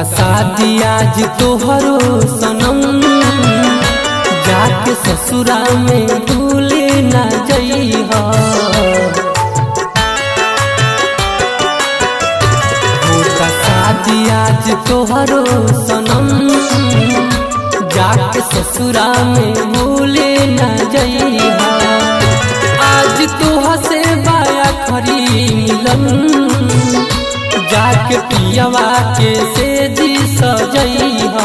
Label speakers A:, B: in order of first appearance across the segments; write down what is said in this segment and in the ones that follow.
A: होता शादी आज तोहरो सनम, जाके ससुरा में भूले न जइहा। होता शादी आज तोहरो सनम, जाके ससुरा में भूले न जइहा। आज तोहा से बाया खरी मिलन, जाके पियवा के सेजी सजइहा।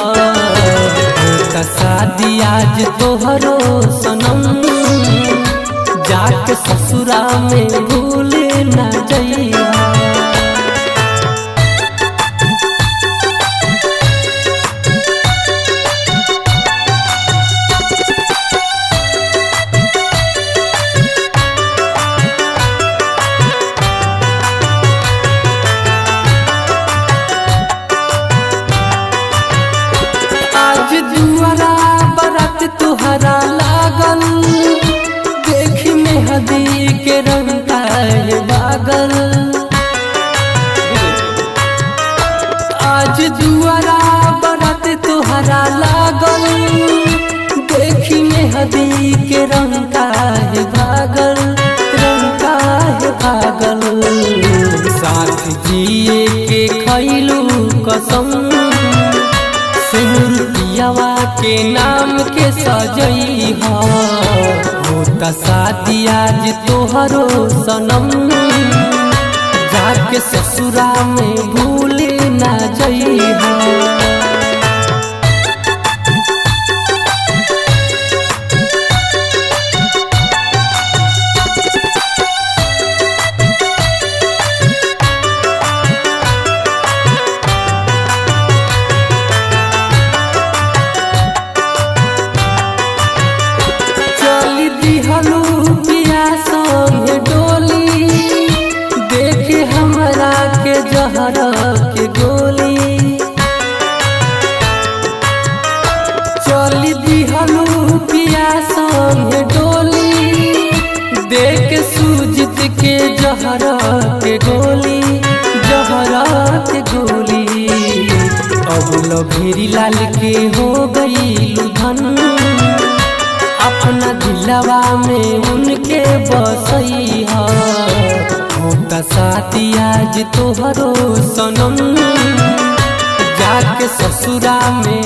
A: होता शादी आज तोहरो सनम, जाके ससुरा में भूले न जइहा। दुआरा बरात तुहरा लागल, देख मेहदी के रंग काहे बागल। आज दुआरा बरात तुहरा लागल, देख मेहदी के रंग काहे बागल, रंग काहे बागल। साथ जिए के खैलू कसम, पियवा के नाम के सजइहा। होता शादी आज तोहरो सनम, जाके ससुरा में भूले न जइहा। दिहलू पिया संग डोली, देखे हमरा के जहर के गोली। चली दिहलू पिया संग डोली, देख सूजित के जहर के गोली, जहर के गोली। अब लभेरी लाल के हो गई धन, अपना दिलवा में उनके बसइहा। होता शादी आज तोहरो सनम, जाके ससुरा में